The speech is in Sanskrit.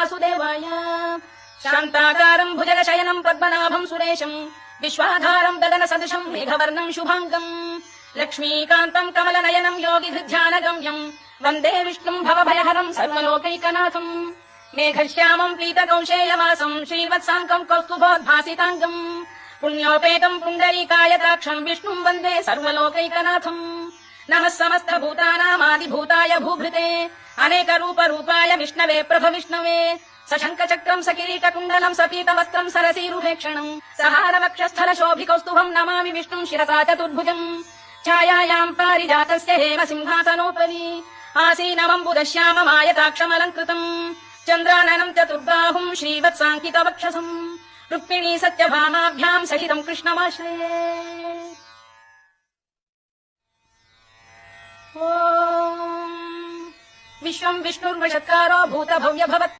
वासुदेवाय शान्ताकारम् भुजगशयनम् पद्मनाभम् सुरेशम् विश्वाधारम् गगनसदृशम् मेघवर्णम् शुभाङ्गम् लक्ष्मीकान्तम् कमलनयनम् योगिहृध्यानगम्यम् वन्दे विष्णुम् भवभयहरम् सर्वलोकैकनाथम् मेघश्यामम् पीतकौशेयवासम् श्रीवत्साङ्कम् कौस्तुभोद्भासिताङ्गम् पुण्योपेतम् पुण्डरीकायताक्षम् विष्णुम् वन्दे सर्वलोकैकनाथम् नमः समस्तभूतानामादिभूताय भूभृते अनेकरूपरूपाय विष्णवे प्रभविष्णवे सशङ्खचक्रम् सकिरीटकुण्डलम् सपीतवस्त्रम् सरसीरुहेक्षणम् सहारवक्षस्थलशोभिकौस्तुभम् नमामि विष्णुम् शिरसा चतुर्भुजम् छायायाम् पारिजातस्य हेम सिंहासनोपरि आसीनमम्बुदश्याममायताक्षमलङ्कृतम् चन्द्राननम् चतुर्बाहुम् श्रीवत्साङ्कितवक्षसम् रुक्मिणी सत्यभामाभ्याम् सहितम् कृष्णमाश्रये। विश्वम् विष्णुर्वषत्कारो भूतभव्य भवत्